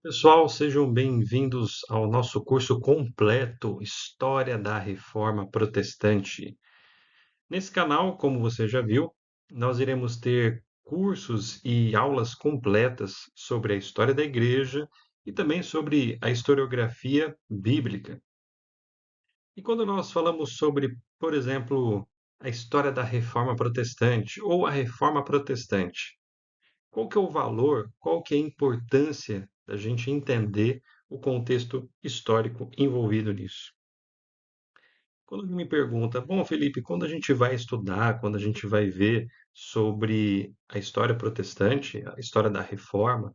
Pessoal, sejam bem-vindos ao nosso curso completo História da Reforma Protestante. Nesse canal, como você já viu, nós iremos ter cursos e aulas completas sobre a história da igreja e também sobre a historiografia bíblica. E quando nós falamos sobre, por exemplo, a história da Reforma Protestante ou a Reforma Protestante, qual que é o valor, qual que é a importância da gente entender o contexto histórico envolvido nisso? Quando alguém me pergunta, bom, Felipe, quando a gente vai estudar, quando a gente vai ver sobre a história protestante, a história da Reforma,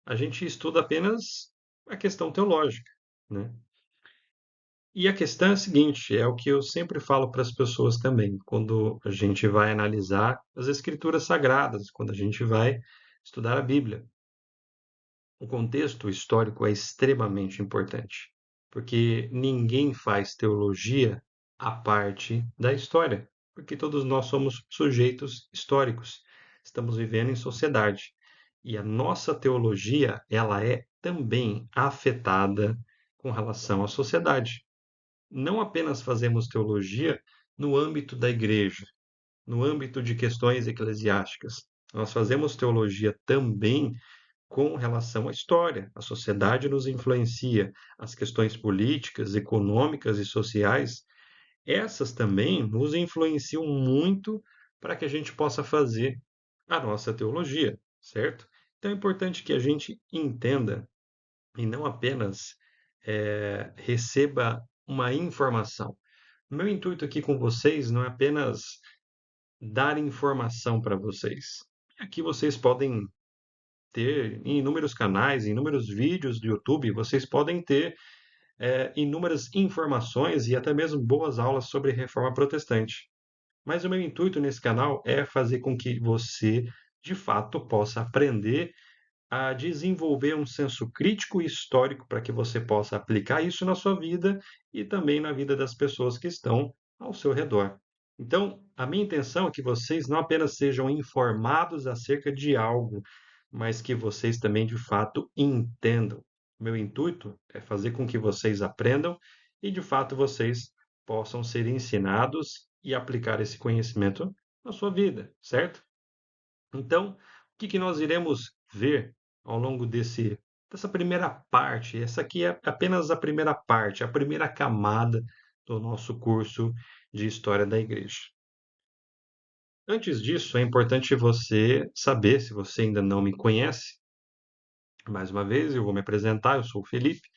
a gente estuda apenas a questão teológica, né? E a questão é a seguinte, é o que eu sempre falo para as pessoas também, quando a gente vai analisar as escrituras sagradas, quando a gente vai estudar a Bíblia. O contexto histórico é extremamente importante, porque ninguém faz teologia à parte da história, porque todos nós somos sujeitos históricos, estamos vivendo em sociedade. E a nossa teologia, ela é também afetada com relação à sociedade. Não apenas fazemos teologia no âmbito da igreja, no âmbito de questões eclesiásticas. Nós fazemos teologia também com relação à história. A sociedade nos influencia, as questões políticas, econômicas e sociais, essas também nos influenciam muito para que a gente possa fazer a nossa teologia, certo? Então é importante que a gente entenda e não apenas receba uma informação. O meu intuito aqui com vocês não é apenas dar informação para vocês. Aqui vocês podem ter em inúmeros canais, em inúmeros vídeos do YouTube, vocês podem ter inúmeras informações e até mesmo boas aulas sobre reforma protestante. Mas o meu intuito nesse canal é fazer com que você, de fato, possa aprender a desenvolver um senso crítico e histórico para que você possa aplicar isso na sua vida e também na vida das pessoas que estão ao seu redor. Então, a minha intenção é que vocês não apenas sejam informados acerca de algo, mas que vocês também de fato entendam. Meu intuito é fazer com que vocês aprendam e de fato vocês possam ser ensinados e aplicar esse conhecimento na sua vida, certo? Então, o que que nós iremos ver ao longo dessa primeira parte? Essa aqui é apenas a primeira parte, a primeira camada do nosso curso de História da Igreja. Antes disso, é importante você saber, se você ainda não me conhece, mais uma vez eu vou me apresentar, eu sou o Felipe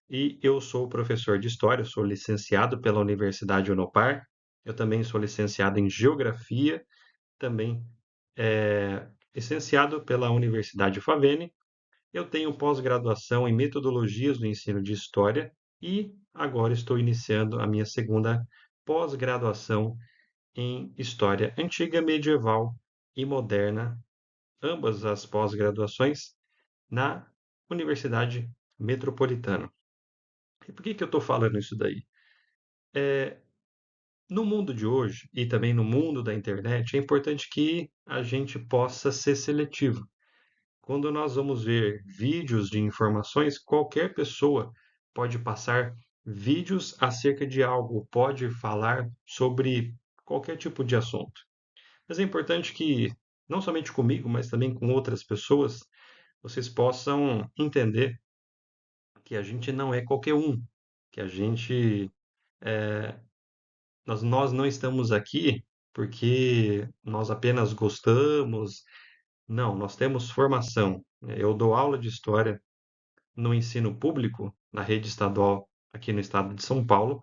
e eu sou professor de História, eu sou licenciado pela Universidade Unopar, eu também sou licenciado em Geografia, também licenciado pela Universidade Favene. Eu tenho pós-graduação em metodologias do ensino de história e agora estou iniciando a minha segunda pós-graduação em história antiga, medieval e moderna, ambas as pós-graduações na Universidade Metropolitana. E por que que eu estou falando isso daí? No mundo de hoje e também no mundo da internet, é importante que a gente possa ser seletivo. Quando nós vamos ver vídeos de informações, qualquer pessoa pode passar vídeos acerca de algo, pode falar sobre qualquer tipo de assunto. Mas é importante que, não somente comigo, mas também com outras pessoas, vocês possam entender que a gente não é qualquer um, que a gente, nós não estamos aqui porque nós apenas gostamos. Não, nós temos formação. Eu dou aula de história no ensino público, na rede estadual aqui no estado de São Paulo,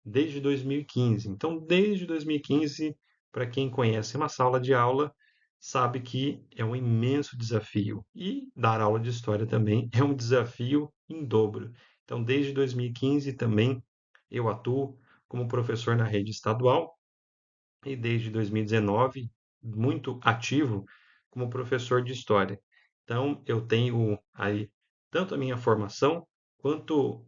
desde 2015. Então, desde 2015, para quem conhece uma sala de aula, sabe que é um imenso desafio. E dar aula de história também é um desafio em dobro. Então, desde 2015 também eu atuo como professor na rede estadual e desde 2019 muito ativo como professor de história. Então, eu tenho aí tanto a minha formação quanto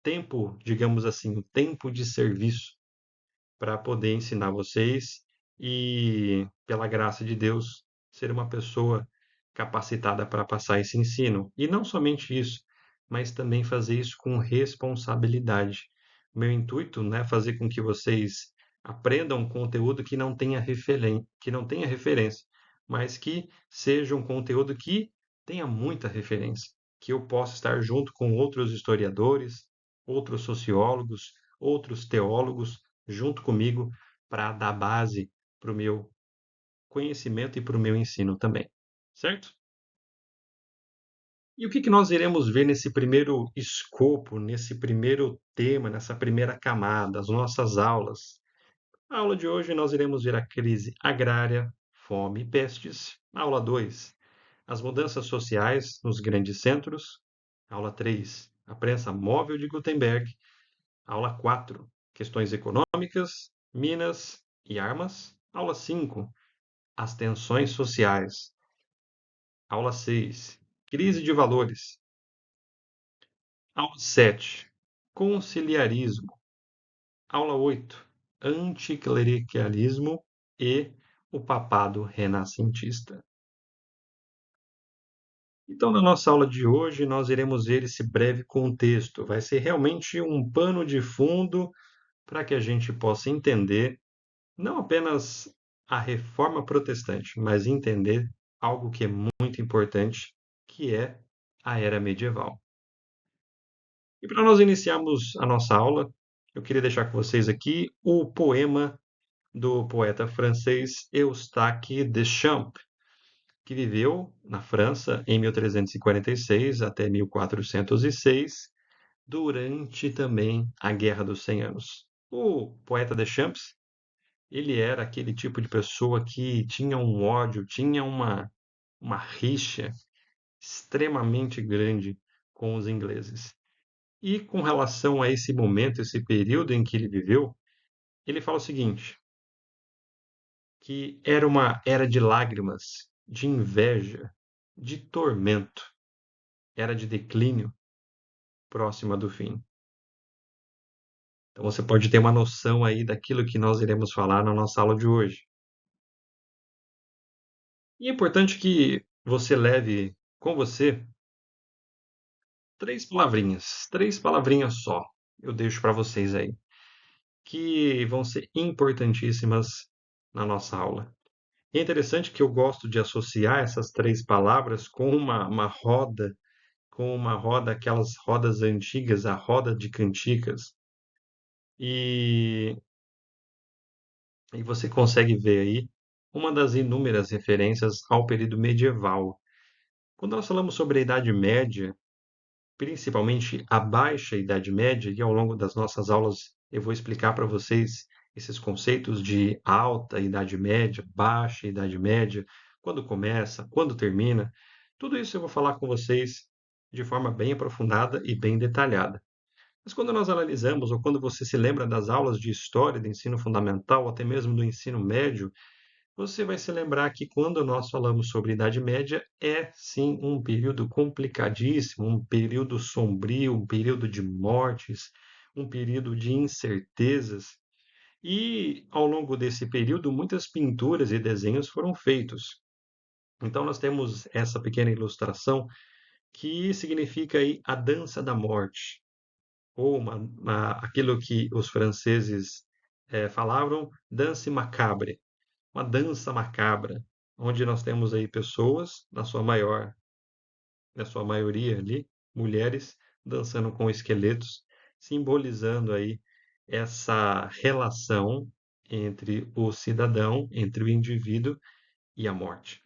tempo, digamos assim, o tempo de serviço para poder ensinar vocês e, pela graça de Deus, ser uma pessoa capacitada para passar esse ensino. E não somente isso, mas também fazer isso com responsabilidade. Meu intuito, né, é fazer com que vocês aprendam um conteúdo que não tenha referência, mas que seja um conteúdo que tenha muita referência, que eu possa estar junto com outros historiadores, outros sociólogos, outros teólogos, junto comigo, para dar base para o meu conhecimento e para o meu ensino também, certo? E o que que nós iremos ver nesse primeiro escopo, nesse primeiro tema, nessa primeira camada, as nossas aulas? Na aula de hoje nós iremos ver a crise agrária, fome e pestes. Aula 2, as mudanças sociais nos grandes centros. Aula 3, a prensa móvel de Gutenberg. Aula 4, questões econômicas, minas e armas. Aula 5, as tensões sociais. Aula 6, crise de valores. Aula 7, conciliarismo. Aula 8, anticlericalismo e o papado renascentista. Então, na nossa aula de hoje, nós iremos ver esse breve contexto. Vai ser realmente um pano de fundo para que a gente possa entender não apenas a reforma protestante, mas entender algo que é muito importante, que é a era medieval. E para nós iniciarmos a nossa aula, eu queria deixar com vocês aqui o poema do poeta francês Eustache Deschamps, que viveu na França em 1346 até 1406, durante também a Guerra dos 100 Anos. O poeta Deschamps, ele era aquele tipo de pessoa que tinha um ódio, tinha uma rixa extremamente grande com os ingleses. E com relação a esse momento, esse período em que ele viveu, ele fala o seguinte: que era uma era de lágrimas, de inveja, de tormento, era de declínio próxima do fim. Então você pode ter uma noção aí daquilo que nós iremos falar na nossa aula de hoje. E é importante que você leve com você três palavrinhas só. Eu deixo para vocês aí, que vão ser importantíssimas na nossa aula. É interessante que eu gosto de associar essas três palavras com uma roda, aquelas rodas antigas, a roda de canticas. E, e você consegue ver aí uma das inúmeras referências ao período medieval. Quando nós falamos sobre a Idade Média, principalmente a Baixa Idade Média, e ao longo das nossas aulas eu vou explicar para vocês esses conceitos de alta Idade Média, baixa Idade Média, quando começa, quando termina. Tudo isso eu vou falar com vocês de forma bem aprofundada e bem detalhada. Mas quando nós analisamos, ou quando você se lembra das aulas de história do ensino fundamental, ou até mesmo do ensino médio, você vai se lembrar que quando nós falamos sobre Idade Média, é sim um período complicadíssimo, um período sombrio, um período de mortes, um período de incertezas. E ao longo desse período, muitas pinturas e desenhos foram feitos. Então nós temos essa pequena ilustração que significa aí a dança da morte, ou aquilo que os franceses falavam, danse macabre, uma dança macabra, onde nós temos aí pessoas, na sua maioria ali, mulheres, dançando com esqueletos, simbolizando aí essa relação entre o cidadão, entre o indivíduo e a morte.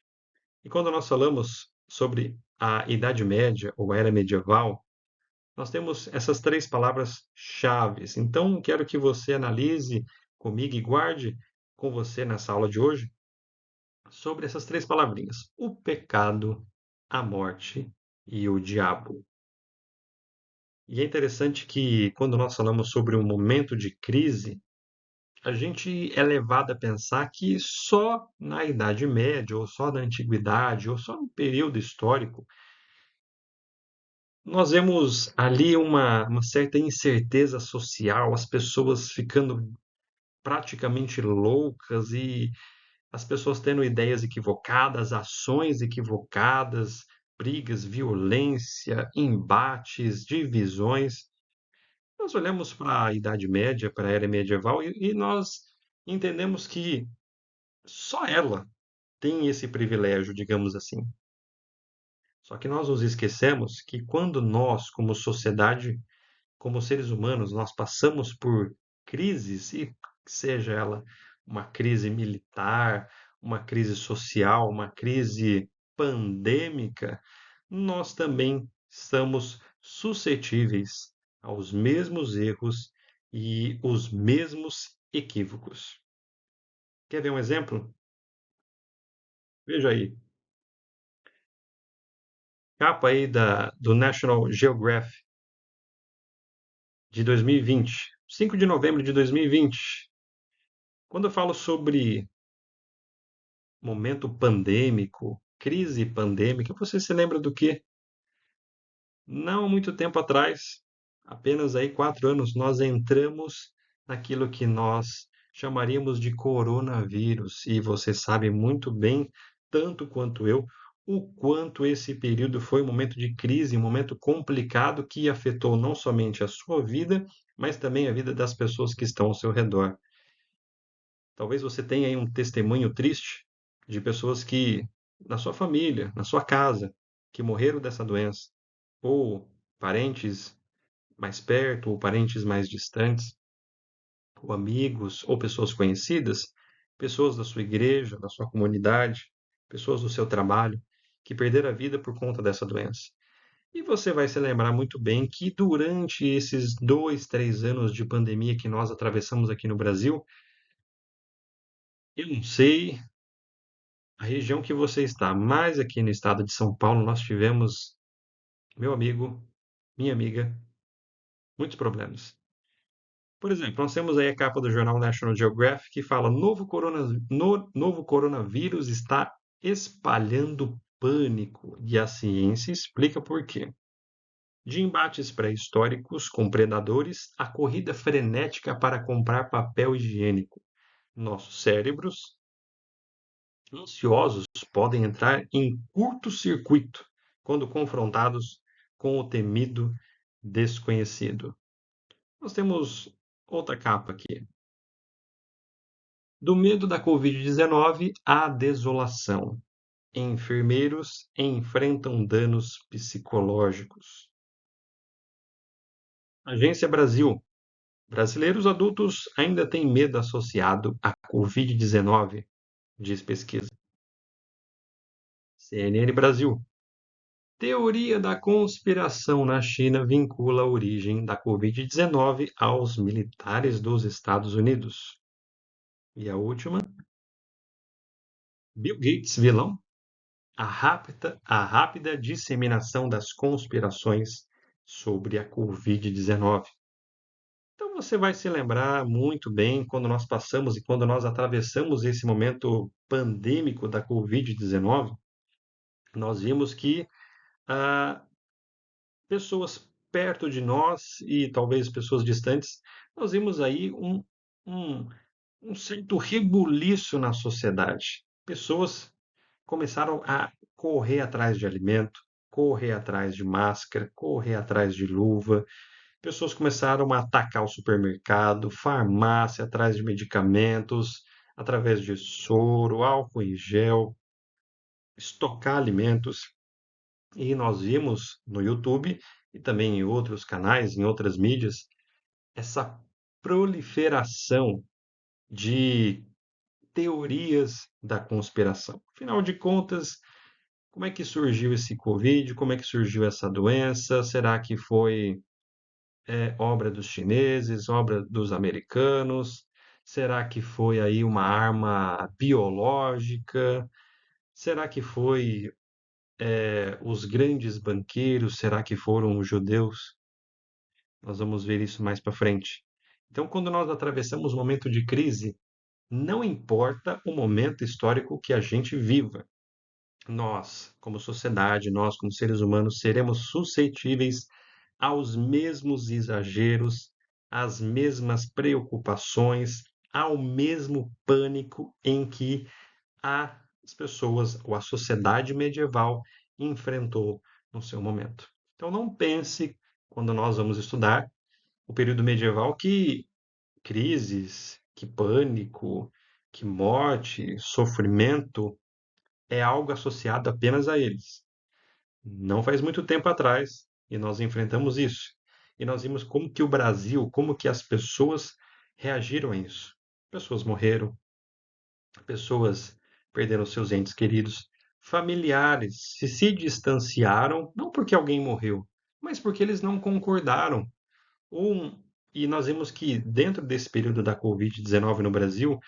E quando nós falamos sobre a Idade Média ou Era Medieval, nós temos essas três palavras-chaves. Então, quero que você analise comigo e guarde com você nessa aula de hoje sobre essas três palavrinhas: o pecado, a morte e o diabo. E é interessante que, quando nós falamos sobre um momento de crise, a gente é levado a pensar que só na Idade Média, ou só na Antiguidade, ou só no período histórico, nós vemos ali uma certa incerteza social, as pessoas ficando praticamente loucas e as pessoas tendo ideias equivocadas, ações equivocadas, brigas, violência, embates, divisões. Nós olhamos para a Idade Média, para a Era Medieval, e nós entendemos que só ela tem esse privilégio, digamos assim. Só que nós nos esquecemos que quando nós, como sociedade, como seres humanos, nós passamos por crises, e seja ela uma crise militar, uma crise social, uma crise pandêmica, nós também estamos suscetíveis aos mesmos erros e os mesmos equívocos. Quer ver um exemplo? Veja aí, capa aí do National Geographic de 2020, 5 de novembro de 2020. Quando eu falo sobre momento pandêmico, crise pandêmica, você se lembra do quê? Não muito tempo atrás, apenas aí 4 anos, nós entramos naquilo que nós chamaríamos de coronavírus. E você sabe muito bem, tanto quanto eu, o quanto esse período foi um momento de crise, um momento complicado que afetou não somente a sua vida, mas também a vida das pessoas que estão ao seu redor. Talvez você tenha aí um testemunho triste de pessoas que, na sua família, na sua casa, que morreram dessa doença, ou parentes mais perto, ou parentes mais distantes, ou amigos, ou pessoas conhecidas, pessoas da sua igreja, da sua comunidade, pessoas do seu trabalho, que perderam a vida por conta dessa doença. E você vai se lembrar muito bem que durante esses 2, 3 anos de pandemia que nós atravessamos aqui no Brasil, eu não sei a região que você está, mas aqui no estado de São Paulo nós tivemos, meu amigo, minha amiga, muitos problemas. Por exemplo, nós temos aí a capa do jornal National Geographic que fala: novo coronavírus está espalhando pânico. E a ciência explica por quê. De embates pré-históricos com predadores, a corrida frenética para comprar papel higiênico. Nossos cérebros ansiosos podem entrar em curto-circuito quando confrontados com o temido desconhecido. Nós temos outra capa aqui. Do medo da Covid-19 à desolação. Enfermeiros enfrentam danos psicológicos. Agência Brasil. Brasileiros adultos ainda têm medo associado à Covid-19, diz pesquisa. CNN Brasil. Teoria da conspiração na China vincula a origem da Covid-19 aos militares dos Estados Unidos. E a última, Bill Gates vilão? A rápida disseminação das conspirações sobre a Covid-19. Então você vai se lembrar muito bem quando nós passamos e quando nós atravessamos esse momento pandêmico da Covid-19, nós vimos que ah, pessoas perto de nós e talvez pessoas distantes, nós vimos aí um, um certo rebuliço na sociedade. Pessoas começaram a correr atrás de alimento, correr atrás de máscara, correr atrás de luva. Pessoas começaram a atacar o supermercado, farmácia, atrás de medicamentos, através de soro, álcool em gel, estocar alimentos. E nós vimos no YouTube e também em outros canais, em outras mídias, essa proliferação de teorias da conspiração. Afinal de contas, como é que surgiu esse Covid? Como é que surgiu essa doença? Será que foi obra dos chineses, obra dos americanos? Será que foi aí uma arma biológica? Será que foi os grandes banqueiros? Será que foram os judeus? Nós vamos ver isso mais para frente. Então, quando nós atravessamos um momento de crise, não importa o momento histórico que a gente viva, nós, como sociedade, nós, como seres humanos, seremos suscetíveis aos mesmos exageros, às mesmas preocupações, ao mesmo pânico em que as pessoas ou a sociedade medieval enfrentou no seu momento. Então não pense, quando nós vamos estudar o período medieval, que crises, que pânico, que morte, sofrimento é algo associado apenas a eles. Não faz muito tempo atrás e nós enfrentamos isso. E nós vimos como que o Brasil, como que as pessoas reagiram a isso. Pessoas morreram, pessoas perderam seus entes queridos, familiares se distanciaram, não porque alguém morreu, mas porque eles não concordaram. Um, e nós vimos que dentro desse período da Covid-19 no Brasil,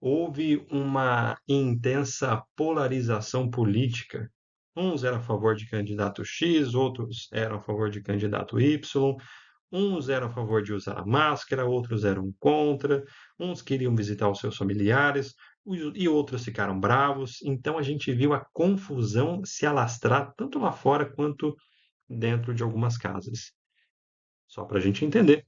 houve uma intensa polarização política. Uns eram a favor de candidato X, outros eram a favor de candidato Y. Uns eram a favor de usar a máscara, outros eram contra. Uns queriam visitar os seus familiares e outros ficaram bravos. Então a gente viu a confusão se alastrar tanto lá fora quanto dentro de algumas casas. Só para a gente entender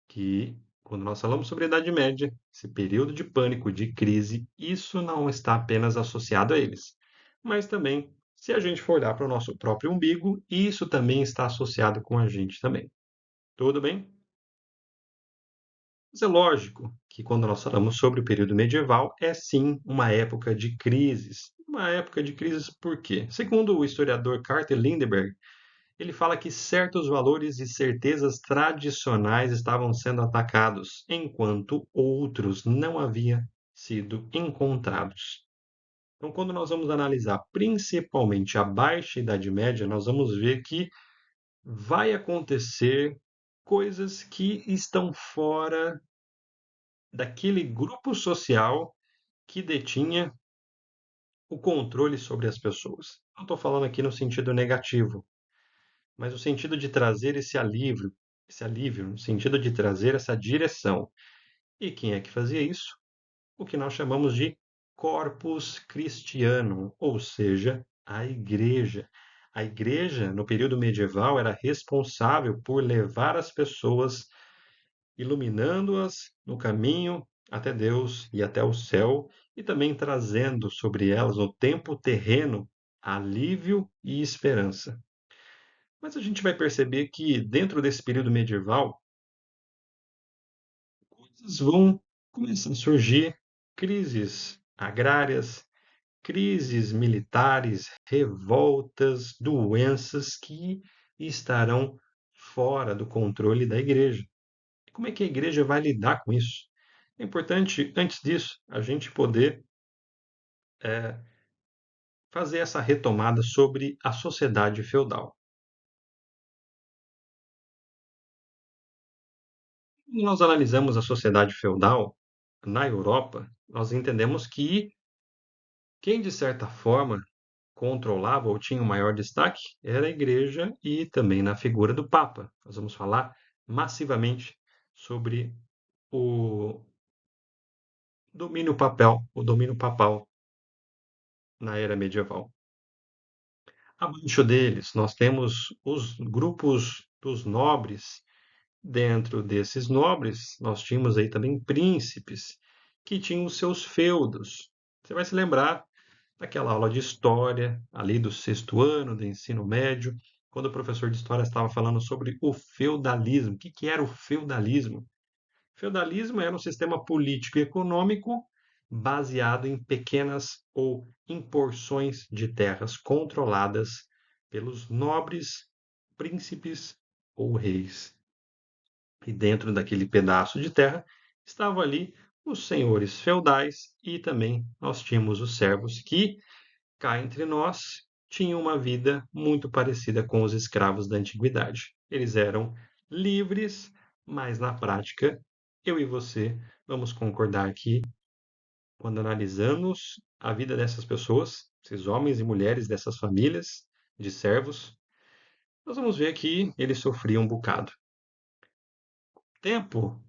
que, quando nós falamos sobre a Idade Média, esse período de pânico, de crise, isso não está apenas associado a eles, mas também, se a gente for olhar para o nosso próprio umbigo, isso também está associado com a gente também. Tudo bem? Mas é lógico que, quando nós falamos sobre o período medieval, é sim uma época de crises. Uma época de crises por quê? Segundo o historiador Carter Lindbergh, ele fala que certos valores e certezas tradicionais estavam sendo atacados, enquanto outros não haviam sido encontrados. Então, quando nós vamos analisar principalmente a Baixa Idade Média, nós vamos ver que vai acontecer coisas que estão fora daquele grupo social que detinha o controle sobre as pessoas. Não estou falando aqui no sentido negativo, mas no sentido de trazer esse alívio, no sentido de trazer essa direção. E quem é que fazia isso? O que nós chamamos de Corpus Christianum, ou seja, a igreja. A igreja, no período medieval, era responsável por levar as pessoas, iluminando-as no caminho até Deus e até o céu, e também trazendo sobre elas, no tempo terreno, alívio e esperança. Mas a gente vai perceber que, dentro desse período medieval, coisas vão começar a surgir, crises agrárias, crises militares, revoltas, doenças que estarão fora do controle da igreja. E como é que a igreja vai lidar com isso? É importante, antes disso, a gente poder fazer essa retomada sobre a sociedade feudal. Quando nós analisamos a sociedade feudal na Europa, nós entendemos que quem, de certa forma, controlava ou tinha o maior destaque era a igreja e também na figura do Papa. Nós vamos falar massivamente sobre o domínio papal na era medieval. Abaixo deles, nós temos os grupos dos nobres. Dentro desses nobres, nós tínhamos aí também príncipes que tinham os seus feudos. Você vai se lembrar daquela aula de história, ali do sexto ano do ensino médio, quando o professor de história estava falando sobre o feudalismo. O que que era o feudalismo? Feudalismo era um sistema político e econômico baseado em pequenas ou em porções de terras controladas pelos nobres, príncipes ou reis. E dentro daquele pedaço de terra estavam ali os senhores feudais e também nós tínhamos os servos que, cá entre nós, tinham uma vida muito parecida com os escravos da antiguidade. Eles eram livres, mas na prática, eu e você vamos concordar que, quando analisamos a vida dessas pessoas, esses homens e mulheres dessas famílias de servos, nós vamos ver que eles sofriam um bocado. Tempo,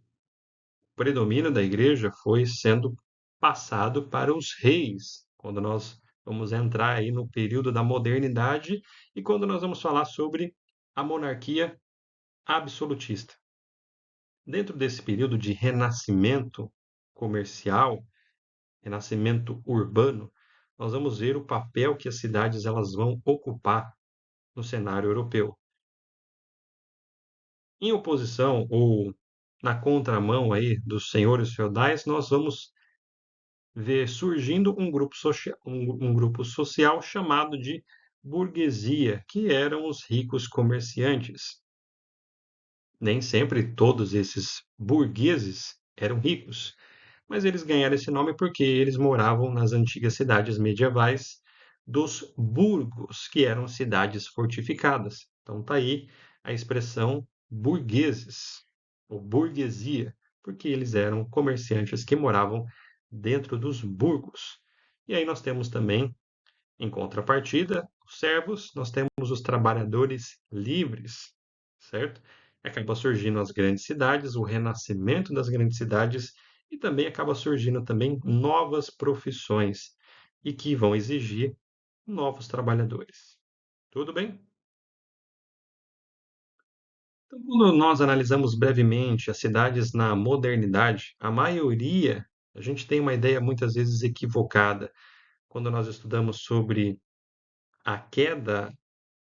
o predomínio da igreja foi sendo passado para os reis, quando nós vamos entrar aí no período da modernidade e quando nós vamos falar sobre a monarquia absolutista. Dentro desse período de renascimento comercial, renascimento urbano, nós vamos ver o papel que as cidades elas vão ocupar no cenário europeu. Em oposição ou na contramão aí dos senhores feudais, nós vamos ver surgindo um grupo social chamado de burguesia, que eram os ricos comerciantes. Nem sempre todos esses burgueses eram ricos, mas eles ganharam esse nome porque eles moravam nas antigas cidades medievais dos burgos, que eram cidades fortificadas. Então tá aí a expressão burgueses, ou burguesia, porque eles eram comerciantes que moravam dentro dos burgos. E aí nós temos também, em contrapartida, os servos, nós temos os trabalhadores livres, certo? Acaba surgindo as grandes cidades, o renascimento das grandes cidades e também acaba surgindo também novas profissões e que vão exigir novos trabalhadores. Tudo bem? Então, quando nós analisamos brevemente as cidades na modernidade, a maioria, a gente tem uma ideia muitas vezes equivocada quando nós estudamos sobre a queda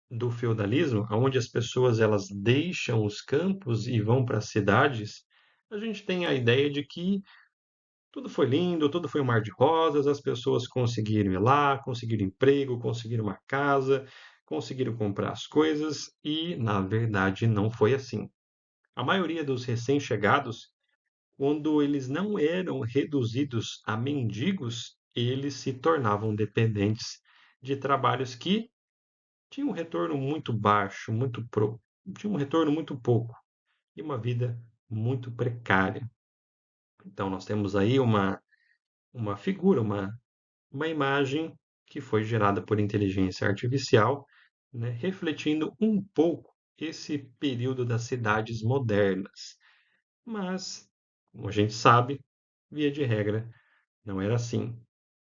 do feudalismo, onde as pessoas elas deixam os campos e vão para as cidades, a gente tem a ideia de que tudo foi lindo, tudo foi um mar de rosas, as pessoas conseguiram ir lá, conseguiram emprego, conseguiram uma casa, conseguiram comprar as coisas e, na verdade, não foi assim. A maioria dos recém-chegados, quando eles não eram reduzidos a mendigos, eles se tornavam dependentes de trabalhos que tinham um retorno muito baixo, tinha um retorno muito pouco e uma vida muito precária. Então, nós temos aí uma figura, uma imagem que foi gerada por inteligência artificial, né, refletindo um pouco esse período das cidades modernas. Mas, como a gente sabe, via de regra, não era assim.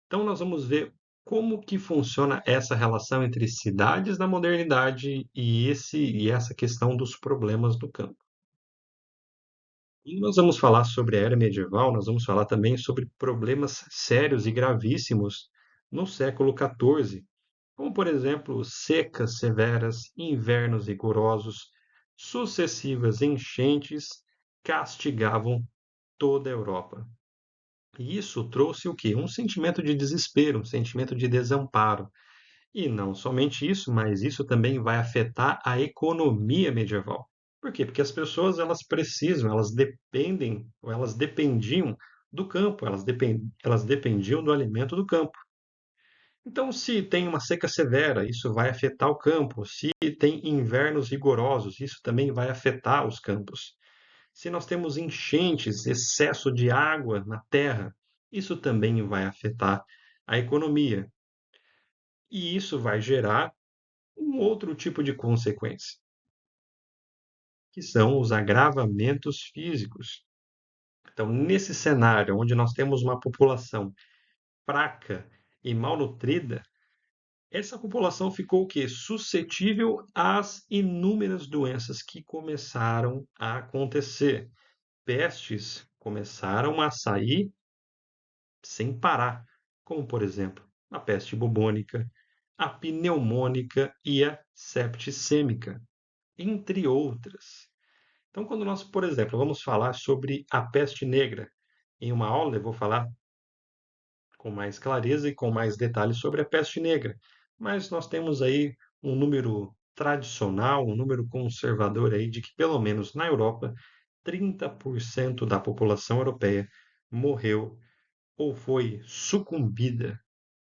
Então, nós vamos ver como que funciona essa relação entre cidades da modernidade e essa questão dos problemas do campo. E nós vamos falar sobre a era medieval, nós vamos falar também sobre problemas sérios e gravíssimos no século XIV, como, por exemplo, secas severas, invernos rigorosos, sucessivas enchentes castigavam toda a Europa. E isso trouxe o quê? Um sentimento de desespero, um sentimento de desamparo. E não somente isso, mas isso também vai afetar a economia medieval. Por quê? Porque as pessoas elas precisam, elas dependem, ou elas dependiam do campo, elas dependiam do alimento do campo. Então, se tem uma seca severa, isso vai afetar o campo. Se tem invernos rigorosos, isso também vai afetar os campos. Se nós temos enchentes, excesso de água na terra, isso também vai afetar a economia. E isso vai gerar um outro tipo de consequência, que são os agravamentos físicos. Então, nesse cenário onde nós temos uma população fraca e malnutrida, essa população ficou o quê? Suscetível às inúmeras doenças que começaram a acontecer. Pestes começaram a sair sem parar, como por exemplo a peste bubônica, a pneumônica e a septicêmica, entre outras. Então, quando nós, por exemplo, vamos falar sobre a peste negra, em uma aula eu vou falar com mais clareza e com mais detalhes sobre a peste negra, mas nós temos aí um número tradicional, um número conservador aí de que pelo menos na Europa 30% da população europeia morreu ou foi sucumbida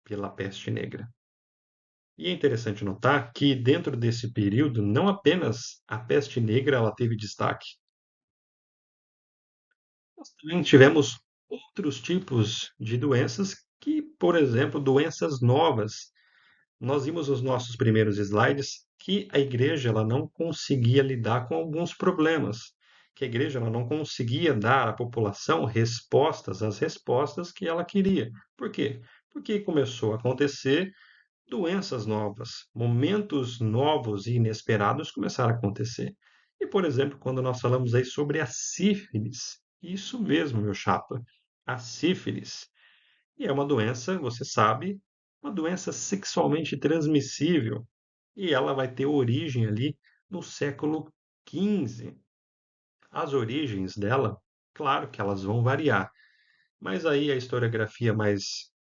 pela peste negra. E é interessante notar que dentro desse período não apenas a peste negra ela teve destaque, nós também tivemos outros tipos de doenças que, por exemplo, doenças novas. Nós vimos nos nossos primeiros slides que a igreja ela não conseguia lidar com alguns problemas, que a igreja ela não conseguia dar à população as respostas que ela queria. Por quê? Porque começou a acontecer doenças novas, momentos novos e inesperados começaram a acontecer. E, por exemplo, quando nós falamos aí sobre a sífilis, isso mesmo, meu chapa, a sífilis. E é uma doença, você sabe, uma doença sexualmente transmissível e ela vai ter origem ali no século XV. As origens dela, claro que elas vão variar, mas aí a historiografia mais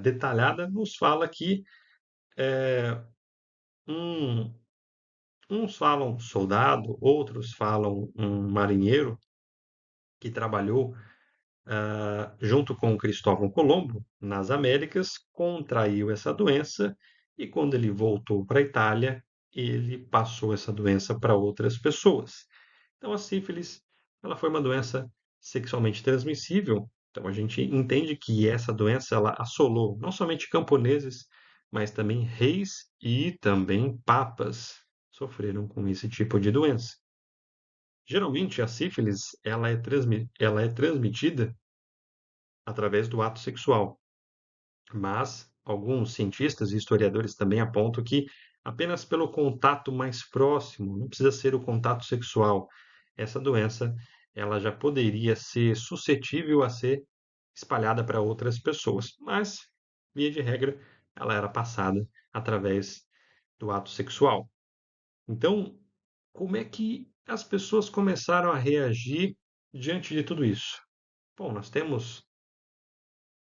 detalhada nos fala que um, uns falam soldado, outros falam um marinheiro que trabalhou junto com Cristóvão Colombo nas Américas, contraiu essa doença e quando ele voltou para a Itália, ele passou essa doença para outras pessoas. Então, a sífilis, ela foi uma doença sexualmente transmissível. Então, a gente entende que essa doença ela assolou não somente camponeses, mas também reis e também papas sofreram com esse tipo de doença. Geralmente, a sífilis ela é transmitida através do ato sexual, mas alguns cientistas e historiadores também apontam que apenas pelo contato mais próximo, não precisa ser o contato sexual, essa doença ela já poderia ser suscetível a ser espalhada para outras pessoas, mas via de regra ela era passada através do ato sexual. Então, como é que as pessoas começaram a reagir diante de tudo isso? Bom, nós temos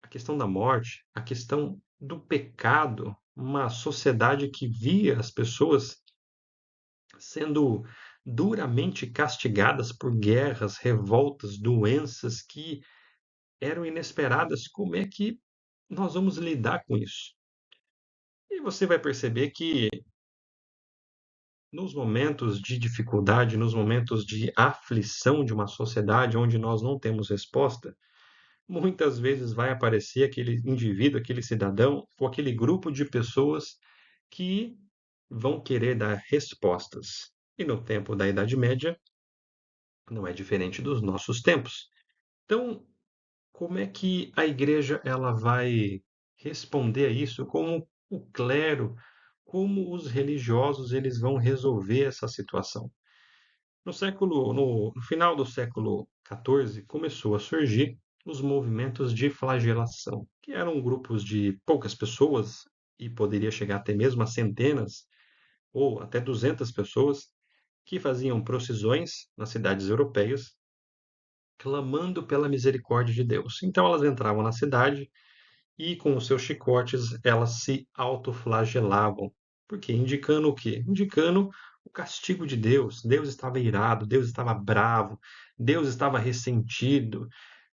a questão da morte, a questão do pecado, uma sociedade que via as pessoas sendo duramente castigadas por guerras, revoltas, doenças que eram inesperadas. Como é que nós vamos lidar com isso? E você vai perceber que nos momentos de dificuldade, nos momentos de aflição de uma sociedade onde nós não temos resposta, muitas vezes vai aparecer aquele indivíduo, aquele cidadão ou aquele grupo de pessoas que vão querer dar respostas. E no tempo da Idade Média não é diferente dos nossos tempos. Então, como é que a igreja ela vai responder a isso? Como o clero, como os religiosos eles vão resolver essa situação? No final do século XIV, começou a surgir os movimentos de flagelação, que eram grupos de poucas pessoas, e poderia chegar até mesmo a centenas ou até 200 pessoas, que faziam procissões nas cidades europeias, clamando pela misericórdia de Deus. Então elas entravam na cidade e com os seus chicotes elas se autoflagelavam. Porque indicando o quê? Indicando o castigo de Deus. Deus estava irado, Deus estava bravo, Deus estava ressentido,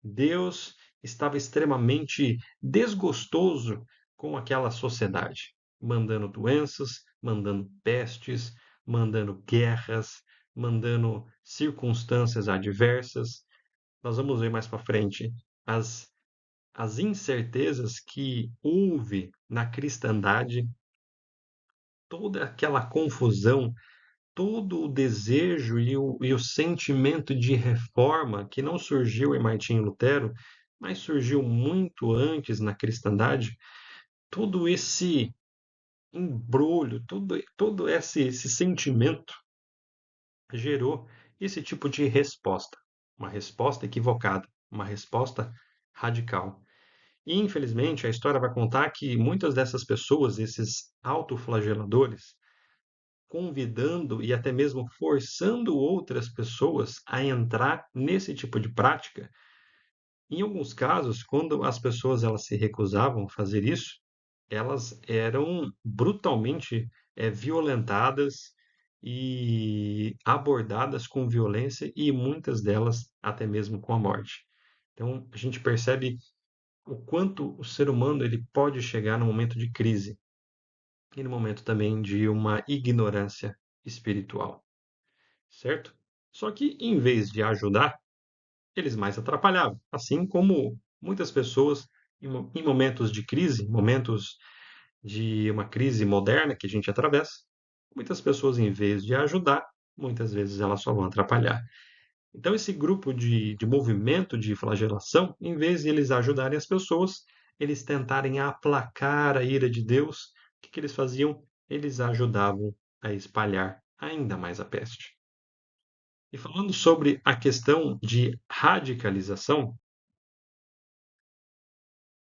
Deus estava extremamente desgostoso com aquela sociedade, mandando doenças, mandando pestes, mandando guerras, mandando circunstâncias adversas. Nós vamos ver mais para frente as as incertezas que houve na cristandade, toda aquela confusão, todo o desejo e o sentimento de reforma que não surgiu em Martinho Lutero, mas surgiu muito antes na cristandade, todo esse embrulho, todo esse sentimento gerou esse tipo de resposta, uma resposta equivocada, uma resposta radical. E, infelizmente, a história vai contar que muitas dessas pessoas, esses autoflageladores, convidando e até mesmo forçando outras pessoas a entrar nesse tipo de prática, em alguns casos, quando as pessoas elas se recusavam a fazer isso, elas eram brutalmente violentadas e abordadas com violência e muitas delas até mesmo com a morte. Então, a gente percebe o quanto o ser humano ele pode chegar no momento de crise e no momento também de uma ignorância espiritual, certo? Só que em vez de ajudar, eles mais atrapalhavam, assim como muitas pessoas em momentos de crise, momentos de uma crise moderna que a gente atravessa, muitas pessoas em vez de ajudar, muitas vezes elas só vão atrapalhar. Então, esse grupo de movimento de flagelação, em vez de eles ajudarem as pessoas, eles tentarem aplacar a ira de Deus, o que que eles faziam? Eles ajudavam a espalhar ainda mais a peste. E falando sobre a questão de radicalização,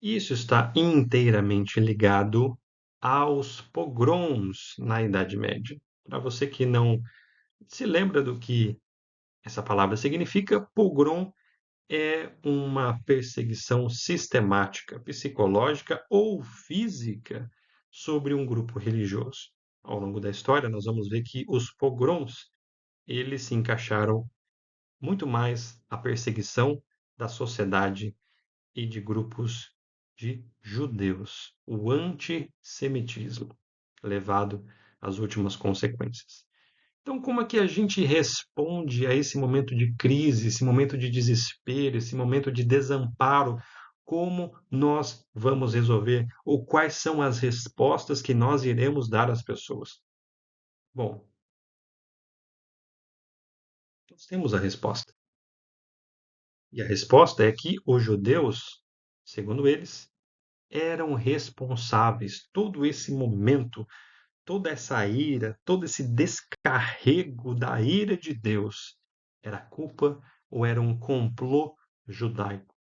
Isso está inteiramente ligado aos pogroms na Idade Média. Para você que não se lembra do que essa palavra significa, pogrom é uma perseguição sistemática, psicológica ou física sobre um grupo religioso. Ao longo da história, nós vamos ver que os pogroms, eles se encaixaram muito mais à perseguição da sociedade e de grupos de judeus, o antissemitismo, levado às últimas consequências. Então, como é que a gente responde a esse momento de crise, esse momento de desespero, esse momento de desamparo? Como nós vamos resolver? Ou quais são as respostas que nós iremos dar às pessoas? Bom, nós temos a resposta. E a resposta é que os judeus, segundo eles, eram responsáveis. Todo esse momento, toda essa ira, todo esse descarrego da ira de Deus era culpa ou era um complô judaico?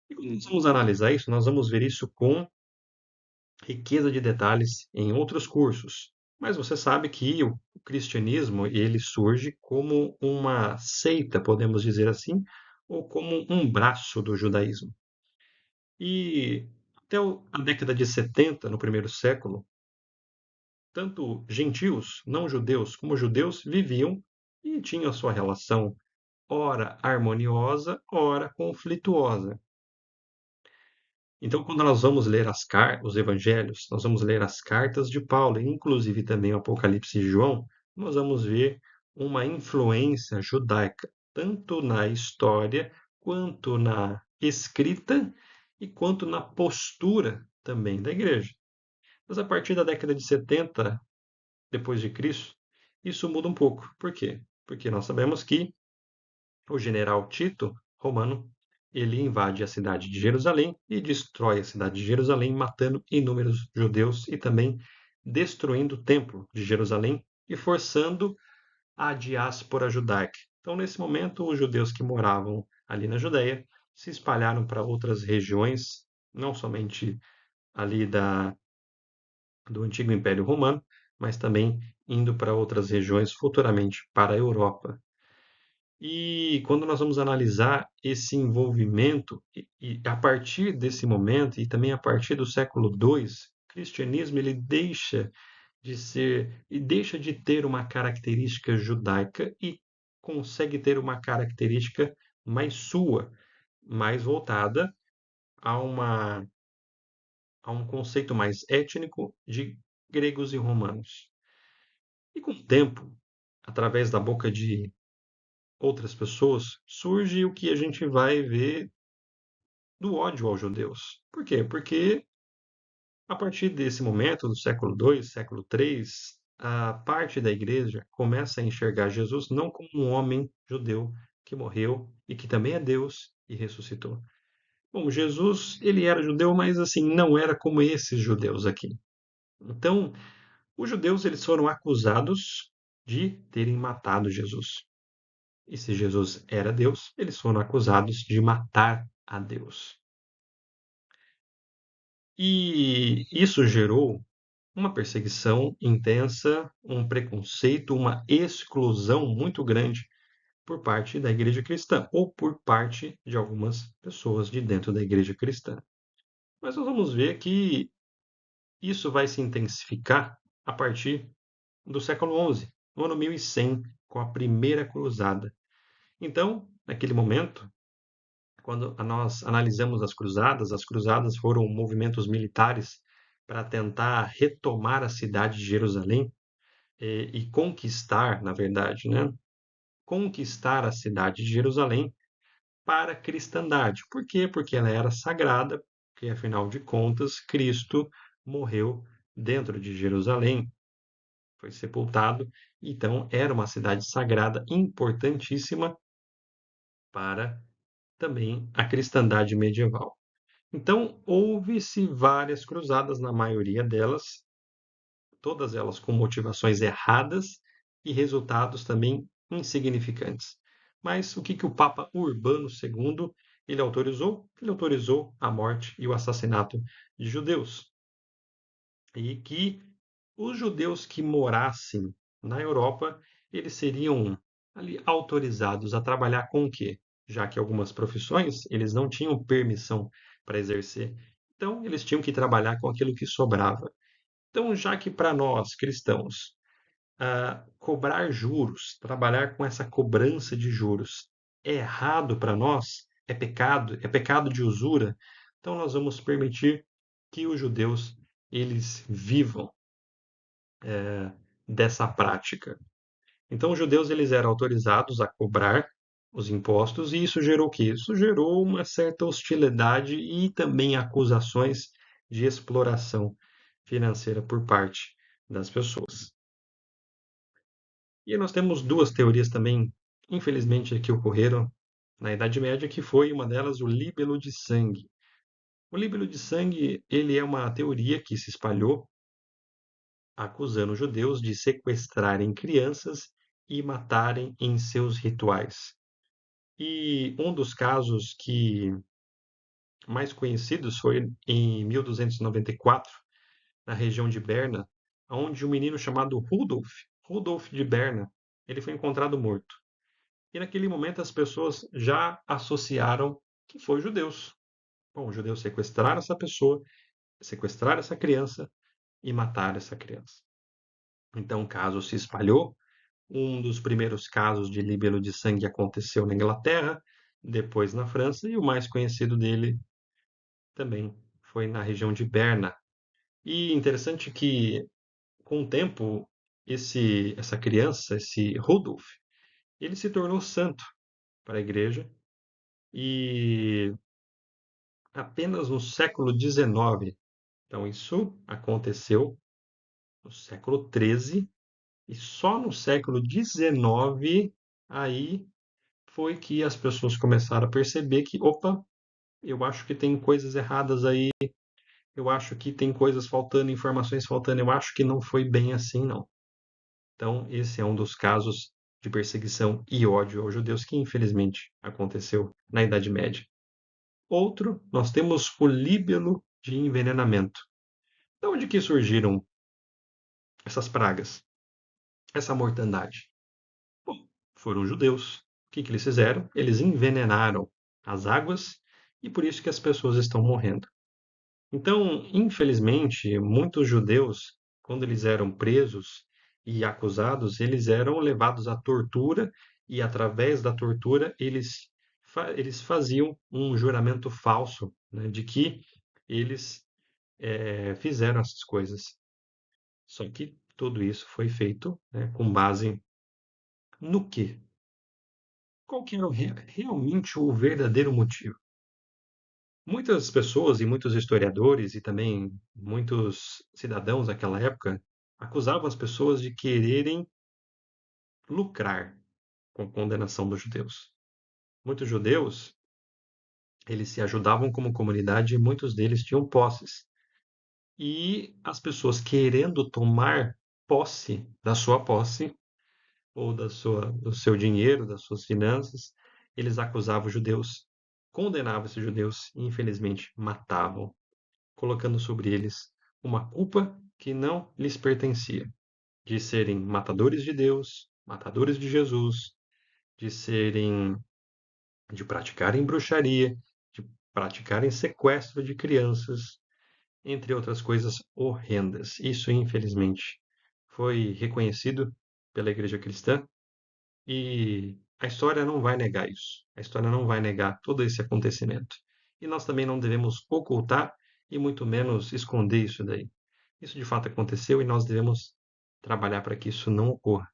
E quando nós vamos analisar isso, nós vamos ver isso com riqueza de detalhes em outros cursos. Mas você sabe que o cristianismo ele surge como uma seita, podemos dizer assim, ou como um braço do judaísmo. E até a década de 70, no primeiro século, tanto gentios, não judeus, como judeus viviam e tinham a sua relação ora harmoniosa, ora conflituosa. Então, quando nós vamos ler os evangelhos, nós vamos ler as cartas de Paulo, e inclusive também o Apocalipse de João, nós vamos ver uma influência judaica, tanto na história, quanto na escrita e quanto na postura também da igreja. Mas a partir da década de 70 depois de Cristo, isso muda um pouco. Por quê? Porque nós sabemos que o general Tito, romano, ele invade a cidade de Jerusalém e destrói a cidade de Jerusalém, matando inúmeros judeus e também destruindo o templo de Jerusalém e forçando a diáspora judaica. Então, nesse momento, os judeus que moravam ali na Judéia se espalharam para outras regiões, não somente ali do antigo Império Romano, mas também indo para outras regiões, futuramente para a Europa. E quando nós vamos analisar esse envolvimento, e a partir desse momento, e também a partir do século II, o cristianismo ele deixa de ser, e deixa de ter uma característica judaica e consegue ter uma característica mais sua, mais voltada a, a um conceito mais étnico de gregos e romanos. E com o tempo, através da boca de outras pessoas, surge o que a gente vai ver do ódio aos judeus. Por quê? Porque a partir desse momento, do século II, século III, a parte da igreja começa a enxergar Jesus não como um homem judeu que morreu e que também é Deus e ressuscitou. Bom, Jesus, ele era judeu, mas assim, não era como esses judeus aqui. Então, os judeus eles foram acusados de terem matado Jesus. E se Jesus era Deus, eles foram acusados de matar a Deus. E isso gerou uma perseguição intensa, um preconceito, uma exclusão muito grande por parte da igreja cristã, ou por parte de algumas pessoas de dentro da igreja cristã. Mas nós vamos ver que isso vai se intensificar a partir do século XI, no ano 1100, com a primeira cruzada. Então, naquele momento, quando nós analisamos as cruzadas foram movimentos militares para tentar retomar a cidade de Jerusalém e conquistar, na verdade, né? Conquistar a cidade de Jerusalém para a cristandade. Por quê? Porque ela era sagrada, porque afinal de contas, Cristo morreu dentro de Jerusalém, foi sepultado, então era uma cidade sagrada importantíssima para também a cristandade medieval. Então, houve-se várias cruzadas, na maioria delas, todas elas com motivações erradas e resultados também insignificantes. Mas o que o Papa Urbano II Ele autorizou a morte e o assassinato de judeus. E que os judeus que morassem na Europa, eles seriam ali autorizados a trabalhar com o quê? Já que algumas profissões eles não tinham permissão para exercer. Então, eles tinham que trabalhar com aquilo que sobrava. Então, já que para nós cristãos, cobrar juros, trabalhar com essa cobrança de juros é errado para nós, é pecado de usura, então nós vamos permitir que os judeus eles vivam dessa prática. Então, os judeus eles eram autorizados a cobrar os impostos e isso gerou o quê? Isso gerou uma certa hostilidade e também acusações de exploração financeira por parte das pessoas. E nós temos duas teorias também, infelizmente, que ocorreram na Idade Média, que foi uma delas o líbelo de sangue. O líbelo de sangue, ele é uma teoria que se espalhou acusando os judeus de sequestrarem crianças e matarem em seus rituais. E um dos casos que mais conhecidos foi em 1294, na região de Berna, onde um menino chamado Rudolf de Berna, ele foi encontrado morto. E naquele momento as pessoas já associaram que foi judeus. Bom, os judeus sequestraram essa pessoa, sequestraram essa criança e mataram essa criança. Então o caso se espalhou. Um dos primeiros casos de líbelo de sangue aconteceu na Inglaterra, depois na França, e o mais conhecido dele também foi na região de Berna. E interessante que, com o tempo, essa criança, esse Rudolf, ele se tornou santo para a igreja e apenas no século XIX, então isso aconteceu no século XIII, e só no século XIX aí foi que as pessoas começaram a perceber que, opa, eu acho que tem coisas erradas aí, eu acho que tem coisas faltando, informações faltando, eu acho que não foi bem assim, não. Então, esse é um dos casos de perseguição e ódio aos judeus que, infelizmente, aconteceu na Idade Média. Outro, nós temos o líbelo de envenenamento. De onde que surgiram essas pragas, essa mortandade? Bom, foram os judeus. O que que eles fizeram? Eles envenenaram as águas e por isso que as pessoas estão morrendo. Então, infelizmente, muitos judeus, quando eles eram presos e acusados, eles eram levados à tortura e, através da tortura, eles faziam um juramento falso, né, de que eles fizeram essas coisas. Só que tudo isso foi feito, né, com base no quê? Qual que era realmente o verdadeiro motivo? Muitas pessoas e muitos historiadores e também muitos cidadãos daquela época acusavam as pessoas de quererem lucrar com a condenação dos judeus. Muitos judeus, eles se ajudavam como comunidade e muitos deles tinham posses. E as pessoas querendo tomar posse da sua posse ou do seu dinheiro, das suas finanças, eles acusavam os judeus, condenavam esses judeus e, infelizmente, matavam, colocando sobre eles uma culpa que não lhes pertencia, de serem matadores de Deus, matadores de Jesus, de serem, de praticarem bruxaria, de praticarem sequestro de crianças, entre outras coisas horrendas. Isso, infelizmente, foi reconhecido pela Igreja Cristã e a história não vai negar isso. A história não vai negar todo esse acontecimento. E nós também não devemos ocultar e muito menos esconder isso daí. Isso de fato aconteceu e nós devemos trabalhar para que isso não ocorra.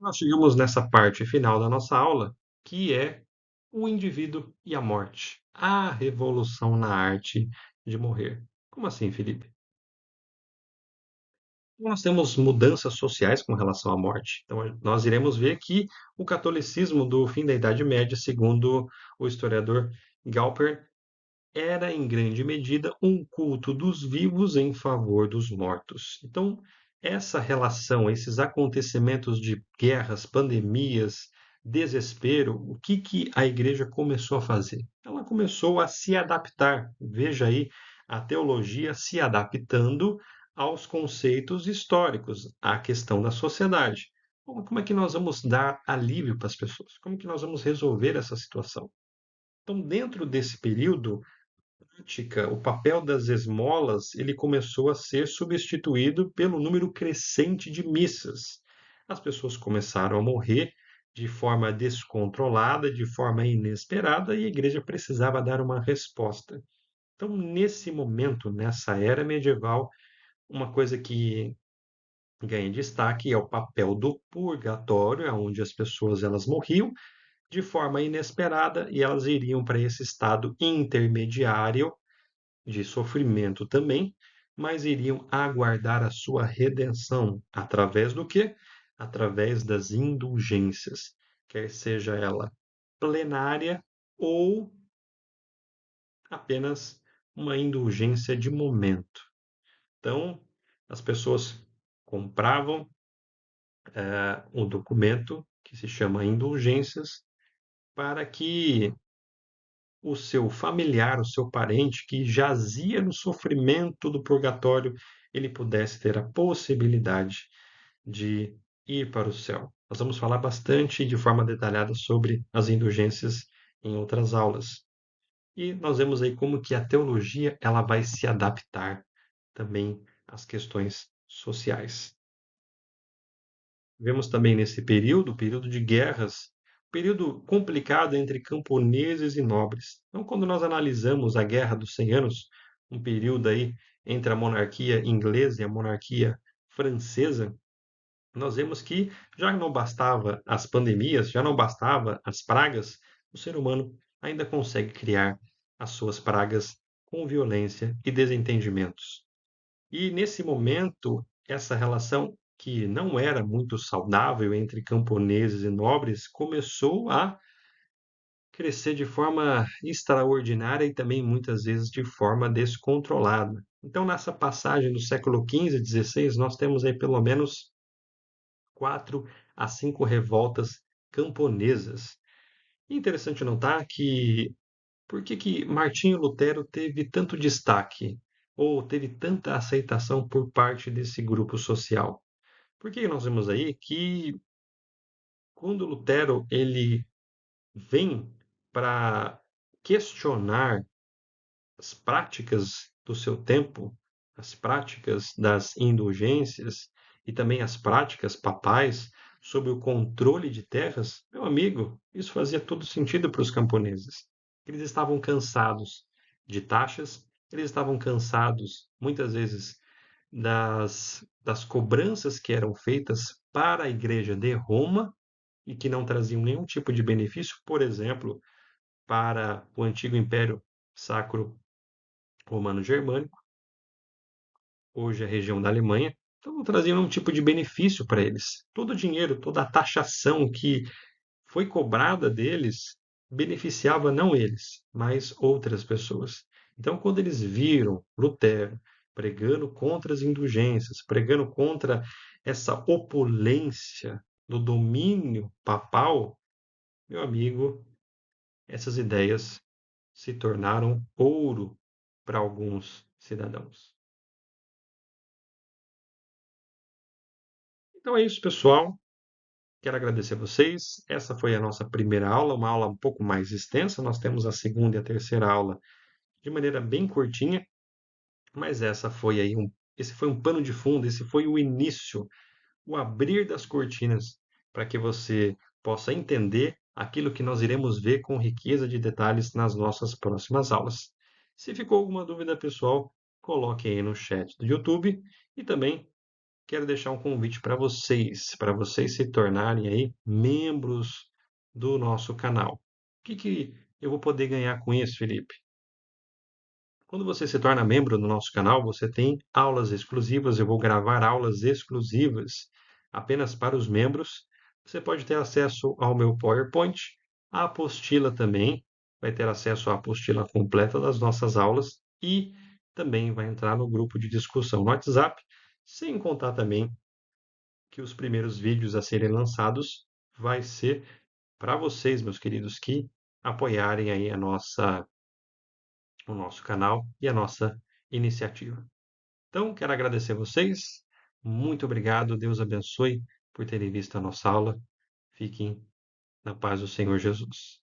Nós chegamos nessa parte final da nossa aula, que é o indivíduo e a morte. A revolução na arte de morrer. Como assim, Felipe? Nós temos mudanças sociais com relação à morte. Então, nós iremos ver que o catolicismo do fim da Idade Média, segundo o historiador Galper, era em grande medida um culto dos vivos em favor dos mortos. Então, essa relação, esses acontecimentos de guerras, pandemias, desespero, o que que a igreja começou a fazer? Ela começou a se adaptar. Veja aí a teologia se adaptando aos conceitos históricos, à questão da sociedade. Como é que nós vamos dar alívio para as pessoas? Como que nós vamos resolver essa situação? Então, dentro desse período, o papel das esmolas ele começou a ser substituído pelo número crescente de missas. As pessoas começaram a morrer de forma descontrolada, de forma inesperada, e a igreja precisava dar uma resposta. Então, nesse momento, nessa era medieval, uma coisa que ganha destaque é o papel do purgatório, onde as pessoas elas morriam de forma inesperada e elas iriam para esse estado intermediário de sofrimento também, mas iriam aguardar a sua redenção através do quê? Através das indulgências, quer seja ela plenária ou apenas uma indulgência de momento. Então, as pessoas compravam um documento que se chama indulgências para que o seu familiar, o seu parente que jazia no sofrimento do purgatório, ele pudesse ter a possibilidade de ir para o céu. Nós vamos falar bastante de forma detalhada sobre as indulgências em outras aulas. E nós vemos aí como que a teologia ela vai se adaptar também às questões sociais. Vemos também nesse período, período de guerras, período complicado entre camponeses e nobres. Então, quando nós analisamos a Guerra dos 100 Anos, um período aí entre a monarquia inglesa e a monarquia francesa, nós vemos que já não bastava as pandemias, já não bastava as pragas, o ser humano ainda consegue criar as suas pragas com violência e desentendimentos. E nesse momento, essa relação que não era muito saudável entre camponeses e nobres começou a crescer de forma extraordinária e também muitas vezes de forma descontrolada. Então, nessa passagem do século XV e XVI, nós temos aí pelo menos 4 a 5 revoltas camponesas. E interessante notar que por que que Martinho Lutero teve tanto destaque ou teve tanta aceitação por parte desse grupo social? Porque nós vemos aí que quando Lutero ele vem para questionar as práticas do seu tempo, as práticas das indulgências e também as práticas papais sobre o controle de terras, meu amigo, isso fazia todo sentido para os camponeses. Eles estavam cansados de taxas, eles estavam cansados, muitas vezes, das cobranças que eram feitas para a Igreja de Roma e que não traziam nenhum tipo de benefício, por exemplo, para o antigo Império Sacro Romano-Germânico, hoje a região da Alemanha, então não trazia nenhum tipo de benefício para eles. Todo o dinheiro, toda a taxação que foi cobrada deles beneficiava não eles, mas outras pessoas. Então, quando eles viram Lutero pregando contra as indulgências, pregando contra essa opulência do domínio papal, meu amigo, essas ideias se tornaram ouro para alguns cidadãos. Então é isso, pessoal. Quero agradecer a vocês. Essa foi a nossa primeira aula, uma aula um pouco mais extensa. Nós temos a segunda e a terceira aula de maneira bem curtinha, mas esse foi um pano de fundo, esse foi o início, o abrir das cortinas para que você possa entender aquilo que nós iremos ver com riqueza de detalhes nas nossas próximas aulas. Se ficou alguma dúvida, pessoal, coloque aí no chat do YouTube e também quero deixar um convite para vocês se tornarem aí membros do nosso canal. O que que eu vou poder ganhar com isso, Felipe? Quando você se torna membro do nosso canal, você tem aulas exclusivas. Eu vou gravar aulas exclusivas apenas para os membros. Você pode ter acesso ao meu PowerPoint, a apostila também, vai ter acesso à apostila completa das nossas aulas e também vai entrar no grupo de discussão no WhatsApp, sem contar também que os primeiros vídeos a serem lançados vai ser para vocês, meus queridos, que apoiarem aí o nosso canal e a nossa iniciativa. Então, quero agradecer vocês. Muito obrigado. Deus abençoe por terem visto a nossa aula. Fiquem na paz do Senhor Jesus.